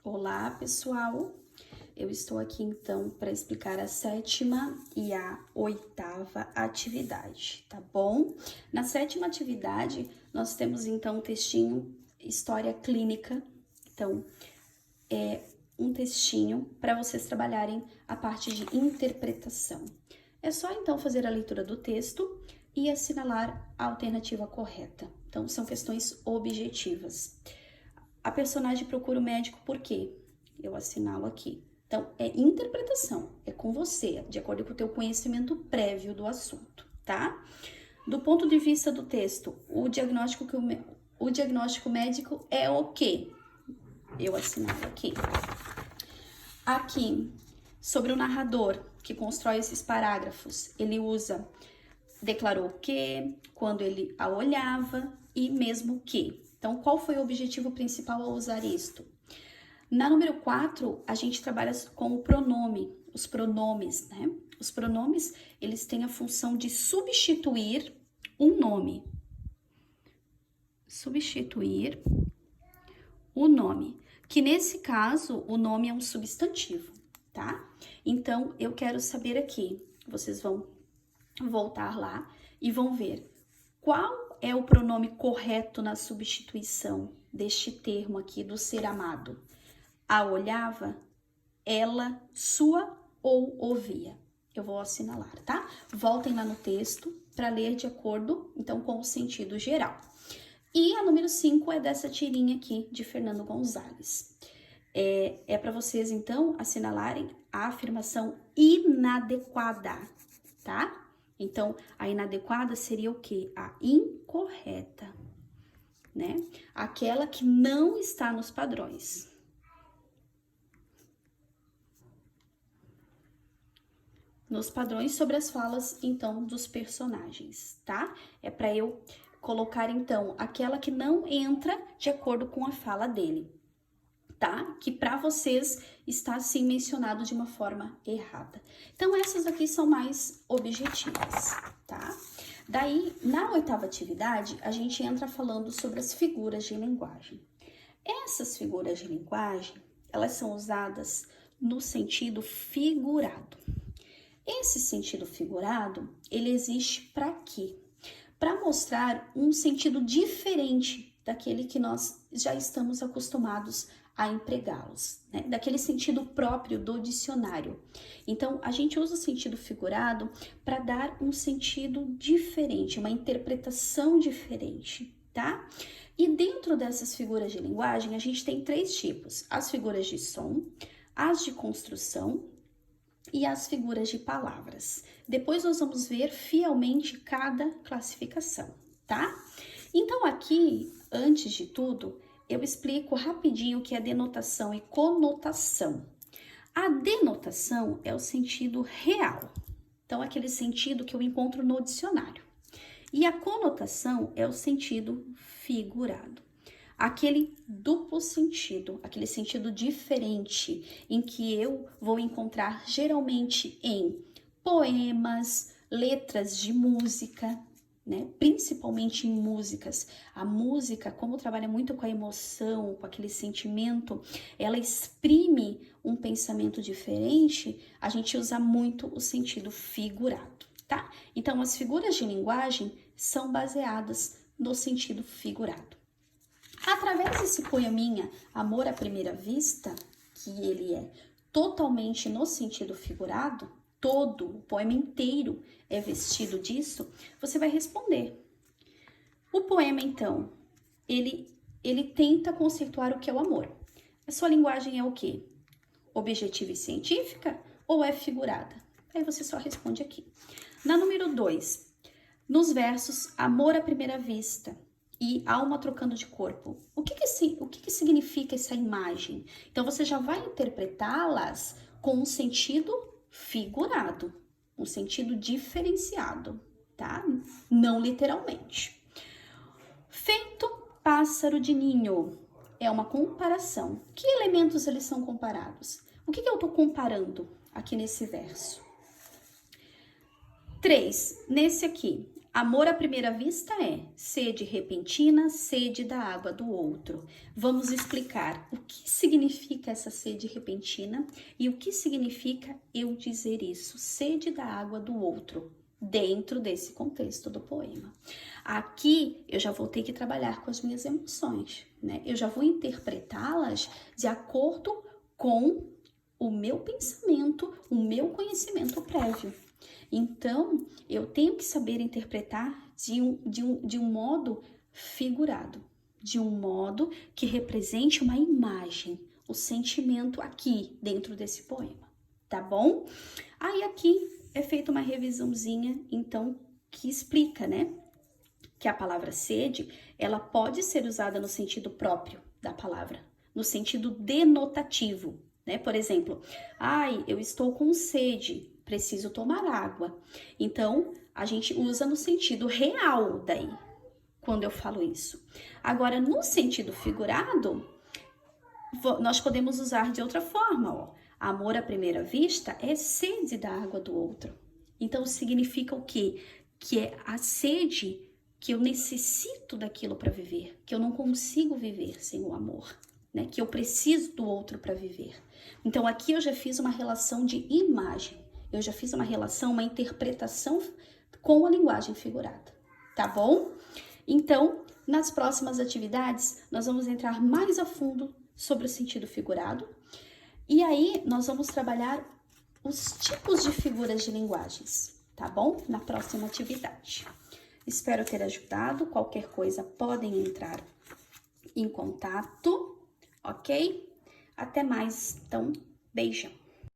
Olá, pessoal! Eu estou aqui então para explicar a 7ª e a 8ª atividade, tá bom? Na 7ª atividade, nós temos então um textinho História Clínica. Então, é um textinho para vocês trabalharem a parte de interpretação. É só então fazer a leitura do texto e assinalar a alternativa correta. Então, são questões objetivas. A personagem procura o médico por quê? Eu assinalo aqui. Então, é interpretação, é com você, de acordo com o teu conhecimento prévio do assunto, tá? Do ponto de vista do texto, o diagnóstico médico é o quê? Eu assinalo aqui. Aqui, sobre o narrador que constrói esses parágrafos, ele usa declarou que, quando ele a olhava e mesmo que. Então, qual foi o objetivo principal ao usar isto? Na número 4, a gente trabalha com o pronome, os pronomes, né? Os pronomes, eles têm a função de substituir um nome. Substituir o nome, que nesse caso, o nome é um substantivo, tá? Então, eu quero saber aqui, vocês vão voltar lá e vão ver qual é o pronome correto na substituição deste termo aqui do ser amado. A olhava, ela, sua ou ouvia. Eu vou assinalar, tá? Voltem lá no texto para ler de acordo, então, com o sentido geral. E a número 5 é dessa tirinha aqui de Fernando Gonzalez. É para vocês, então, assinalarem a afirmação inadequada, tá? Então, a inadequada seria o quê? A incorreta, né? Aquela que não está nos padrões. Nos padrões sobre as falas, então, dos personagens, tá? É para eu colocar, então, aquela que não entra de acordo com a fala dele, tá? Que para vocês está, assim, mencionado de uma forma errada. Então, essas aqui são mais objetivas, tá? Daí, na 8ª atividade, a gente entra falando sobre as figuras de linguagem. Essas figuras de linguagem, elas são usadas no sentido figurado. Esse sentido figurado, ele existe para quê? Para mostrar um sentido diferente daquele que nós já estamos acostumados a empregá-los, né? Daquele sentido próprio do dicionário. Então, a gente usa o sentido figurado para dar um sentido diferente, uma interpretação diferente, tá? E dentro dessas figuras de linguagem, a gente tem 3 tipos: as figuras de som, as de construção e as figuras de palavras. Depois nós vamos ver fielmente cada classificação, tá? Então aqui, antes de tudo, eu explico rapidinho o que é denotação e conotação. A denotação é o sentido real, então aquele sentido que eu encontro no dicionário. E a conotação é o sentido figurado. Aquele duplo sentido, aquele sentido diferente, em que eu vou encontrar geralmente em poemas, letras de música, né? Principalmente em músicas. A música, como trabalha muito com a emoção, com aquele sentimento, ela exprime um pensamento diferente, a gente usa muito o sentido figurado, tá? Então, as figuras de linguagem são baseadas no sentido figurado. Através desse poeminha Amor à Primeira Vista, que ele é totalmente no sentido figurado, todo o poema inteiro é vestido disso, você vai responder. O poema, então, ele tenta conceituar o que é o amor. A sua linguagem é o quê? Objetiva e científica ou é figurada? Aí você só responde aqui. Na número 2, nos versos Amor à Primeira Vista e alma trocando de corpo. O que significa essa imagem? Então, você já vai interpretá-las com um sentido figurado, um sentido diferenciado, tá? Não literalmente. Feito pássaro de ninho é uma comparação. Que elementos eles são comparados? O que eu estou comparando aqui nesse verso? 3, nesse aqui. Amor à primeira vista é sede repentina, sede da água do outro. Vamos explicar o que significa essa sede repentina e o que significa eu dizer isso, sede da água do outro, dentro desse contexto do poema. Aqui eu já vou ter que trabalhar com as minhas emoções, né? Eu já vou interpretá-las de acordo com o meu pensamento, o meu conhecimento prévio. Então, eu tenho que saber interpretar de um modo figurado, de um modo que represente uma imagem, o sentimento aqui dentro desse poema, tá bom? Aí aqui é feita uma revisãozinha, então, que explica, né? Que a palavra sede, ela pode ser usada no sentido próprio da palavra, no sentido denotativo, né? Por exemplo, ai, eu estou com sede, preciso tomar água. Então, a gente usa no sentido real daí, quando eu falo isso. Agora, no sentido figurado, nós podemos usar de outra forma, ó. Amor à primeira vista é sede da água do outro. Então, significa o quê? Que é a sede que eu necessito daquilo para viver, que eu não consigo viver sem o amor, né? Que eu preciso do outro para viver. Então, aqui eu já fiz uma relação de imagem. Eu já fiz uma relação, uma interpretação com a linguagem figurada, tá bom? Então, nas próximas atividades, nós vamos entrar mais a fundo sobre o sentido figurado e aí nós vamos trabalhar os tipos de figuras de linguagens, tá bom? Na próxima atividade. Espero ter ajudado. Qualquer coisa podem entrar em contato, ok? Até mais, então, beijão.